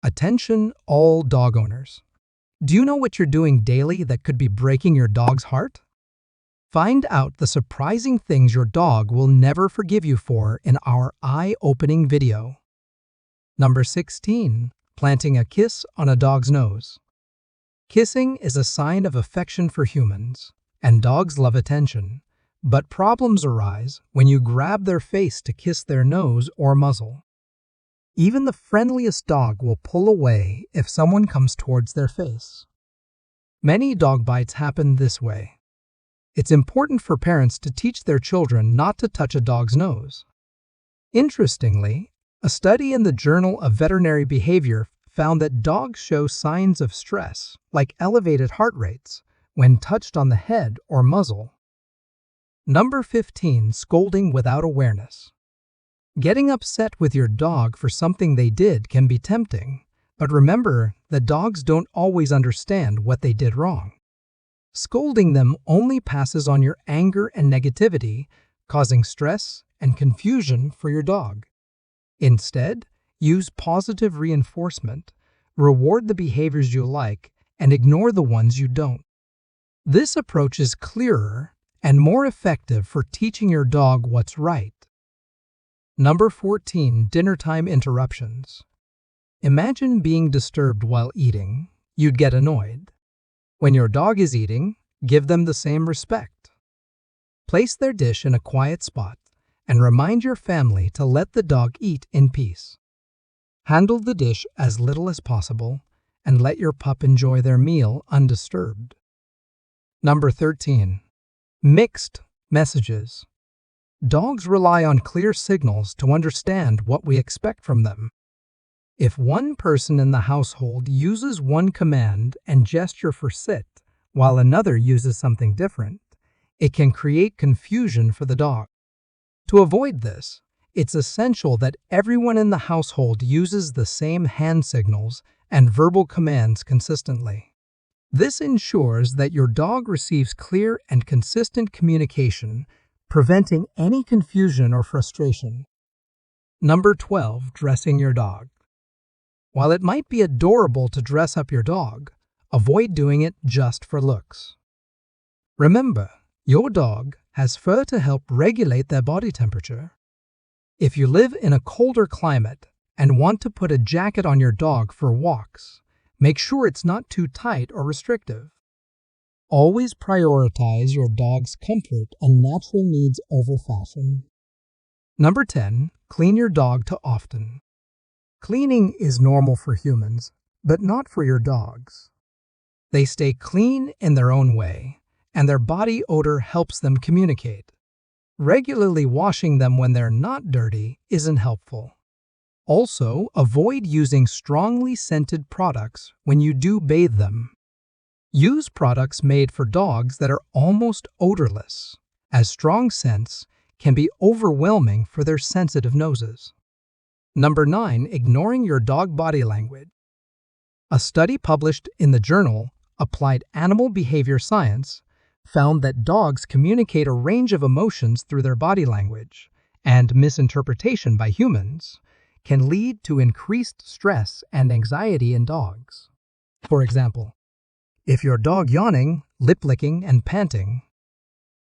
Attention all dog owners. Do you know what you're doing daily that could be breaking your dog's heart? Find out the surprising things your dog will never forgive you for in our eye-opening video. Number 16. Planting a kiss on a dog's nose. Kissing is a sign of affection for humans, and dogs love attention. But problems arise when you grab their face to kiss their nose or muzzle. Even the friendliest dog will pull away if someone comes towards their face. Many dog bites happen this way. It's important for parents to teach their children not to touch a dog's nose. Interestingly, a study in the Journal of Veterinary Behavior found that dogs show signs of stress, like elevated heart rates, when touched on the head or muzzle. Number 15. Scolding without awareness. Getting upset with your dog for something they did can be tempting, but remember that dogs don't always understand what they did wrong. Scolding them only passes on your anger and negativity, causing stress and confusion for your dog. Instead, use positive reinforcement, reward the behaviors you like, and ignore the ones you don't. This approach is clearer and more effective for teaching your dog what's right. Number 14. Dinnertime interruptions. Imagine being disturbed while eating. You'd get annoyed. When your dog is eating, give them the same respect. Place their dish in a quiet spot and remind your family to let the dog eat in peace. Handle the dish as little as possible and let your pup enjoy their meal undisturbed. Number 13. Mixed messages. Dogs rely on clear signals to understand what we expect from them. If one person in the household uses one command and gesture for sit, while another uses something different, it can create confusion for the dog. To avoid this, it's essential that everyone in the household uses the same hand signals and verbal commands consistently. This ensures that your dog receives clear and consistent communication, preventing any confusion or frustration. Number 12. Dressing your dog. While it might be adorable to dress up your dog, avoid doing it just for looks. Remember, your dog has fur to help regulate their body temperature. If you live in a colder climate and want to put a jacket on your dog for walks, make sure it's not too tight or restrictive. Always prioritize your dog's comfort and natural needs over fashion. Number 10. Clean your dog too often. Cleaning is normal for humans, but not for your dogs. They stay clean in their own way, and their body odor helps them communicate. Regularly washing them when they're not dirty isn't helpful. Also, avoid using strongly scented products when you do bathe them. Use products made for dogs that are almost odorless, as strong scents can be overwhelming for their sensitive noses. Number 9. Ignoring your dog body language. A study published in the journal Applied Animal Behavior Science found that dogs communicate a range of emotions through their body language, and misinterpretation by humans can lead to increased stress and anxiety in dogs. For example, if your dog yawning, lip-licking, and panting,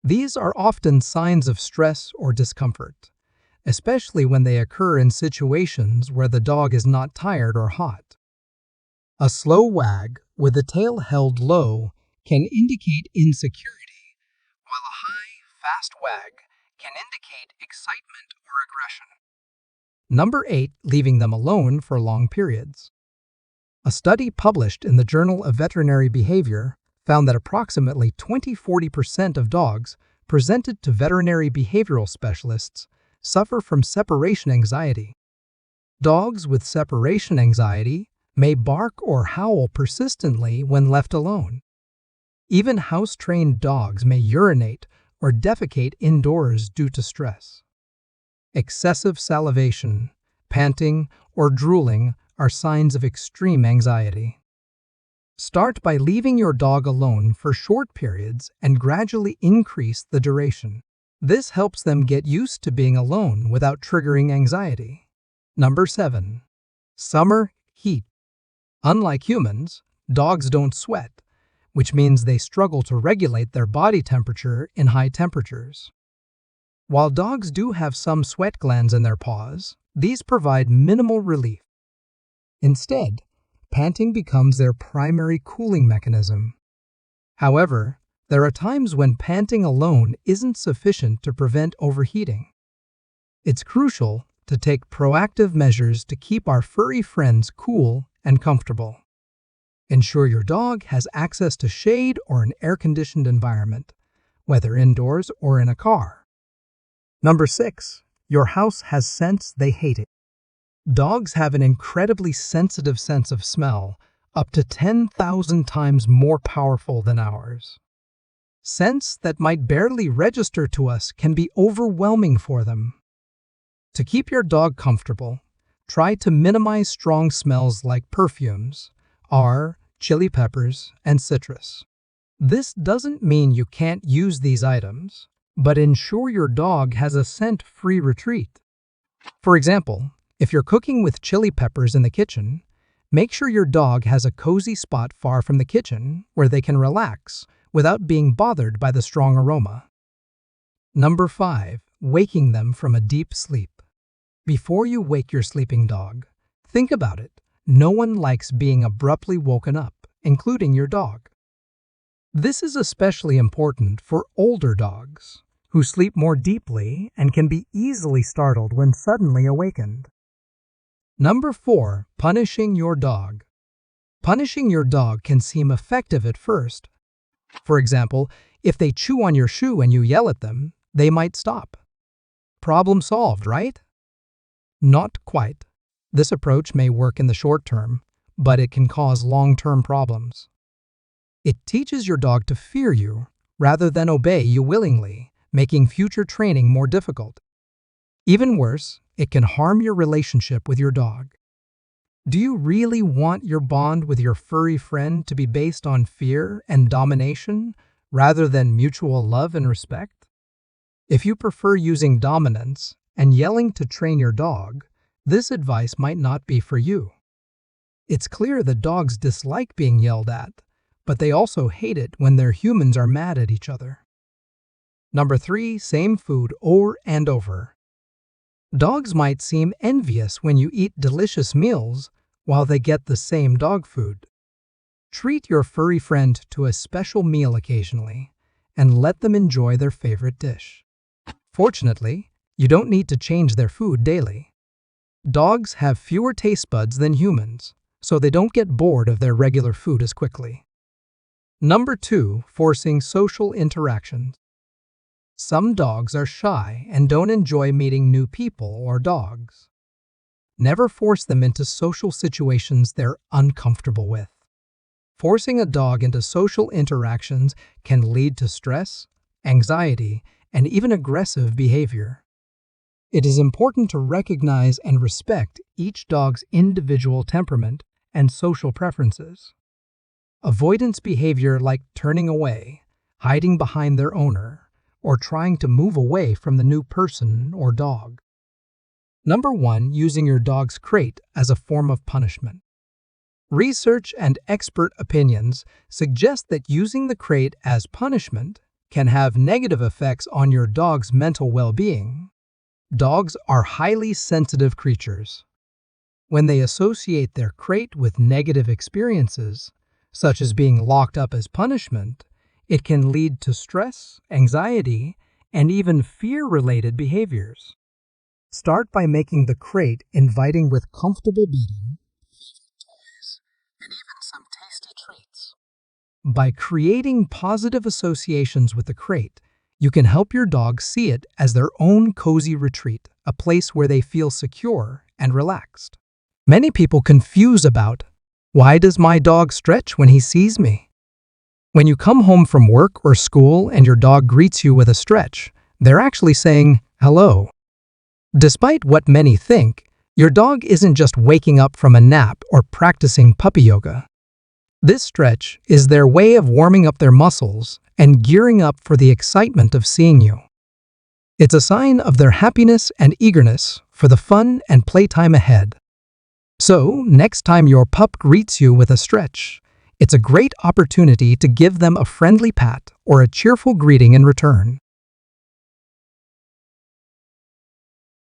these are often signs of stress or discomfort, especially when they occur in situations where the dog is not tired or hot. A slow wag with the tail held low can indicate insecurity, while a high, fast wag can indicate excitement or aggression. Number 8. Leaving them alone for long periods. A study published in the Journal of Veterinary Behavior found that approximately 20–40% of dogs presented to veterinary behavioral specialists suffer from separation anxiety. Dogs with separation anxiety may bark or howl persistently when left alone. Even house-trained dogs may urinate or defecate indoors due to stress. Excessive salivation, panting, or drooling are signs of extreme anxiety. Start by leaving your dog alone for short periods and gradually increase the duration. This helps them get used to being alone without triggering anxiety. Number 7. Summer heat. Unlike humans, dogs don't sweat, which means they struggle to regulate their body temperature in high temperatures. While dogs do have some sweat glands in their paws, these provide minimal relief. Instead, panting becomes their primary cooling mechanism. However, there are times when panting alone isn't sufficient to prevent overheating. It's crucial to take proactive measures to keep our furry friends cool and comfortable. Ensure your dog has access to shade or an air-conditioned environment, whether indoors or in a car. Number 6. Your house has scents they hate it. Dogs have an incredibly sensitive sense of smell, up to 10,000 times more powerful than ours. Scents that might barely register to us can be overwhelming for them. To keep your dog comfortable, try to minimize strong smells like perfumes, chili peppers, and citrus. This doesn't mean you can't use these items, but ensure your dog has a scent-free retreat. For example, if you're cooking with chili peppers in the kitchen, make sure your dog has a cozy spot far from the kitchen where they can relax without being bothered by the strong aroma. Number 5. Waking them from a deep sleep. Before you wake your sleeping dog, think about it. No one likes being abruptly woken up, including your dog. This is especially important for older dogs, who sleep more deeply and can be easily startled when suddenly awakened. Number 4. Punishing your dog. Punishing your dog can seem effective at first. For example, if they chew on your shoe and you yell at them, they might stop. Problem solved, right? Not quite. This approach may work in the short term, but it can cause long-term problems. It teaches your dog to fear you rather than obey you willingly, making future training more difficult. Even worse, it can harm your relationship with your dog. Do you really want your bond with your furry friend to be based on fear and domination rather than mutual love and respect? If you prefer using dominance and yelling to train your dog, this advice might not be for you. It's clear that dogs dislike being yelled at, but they also hate it when their humans are mad at each other. Number 3. Same food over and over. Dogs might seem envious when you eat delicious meals while they get the same dog food. Treat your furry friend to a special meal occasionally and let them enjoy their favorite dish. Fortunately, you don't need to change their food daily. Dogs have fewer taste buds than humans, so they don't get bored of their regular food as quickly. Number 2. Forcing social interactions. Some dogs are shy and don't enjoy meeting new people or dogs. Never force them into social situations they're uncomfortable with. Forcing a dog into social interactions can lead to stress, anxiety, and even aggressive behavior. It is important to recognize and respect each dog's individual temperament and social preferences. Avoidance behavior like turning away, hiding behind their owner, or trying to move away from the new person or dog. Number 1. Using your dog's crate as a form of punishment. Research and expert opinions suggest that using the crate as punishment can have negative effects on your dog's mental well-being. Dogs are highly sensitive creatures. When they associate their crate with negative experiences, such as being locked up as punishment, it can lead to stress, anxiety, and even fear-related behaviors. Start by making the crate inviting with comfortable bedding, toys, and even some tasty treats. By creating positive associations with the crate, you can help your dog see it as their own cozy retreat, a place where they feel secure and relaxed. Many people confuse about, why does my dog stretch when he sees me? When you come home from work or school and your dog greets you with a stretch, they're actually saying, hello. Despite what many think, your dog isn't just waking up from a nap or practicing puppy yoga. This stretch is their way of warming up their muscles and gearing up for the excitement of seeing you. It's a sign of their happiness and eagerness for the fun and playtime ahead. So, next time your pup greets you with a stretch, it's a great opportunity to give them a friendly pat or a cheerful greeting in return.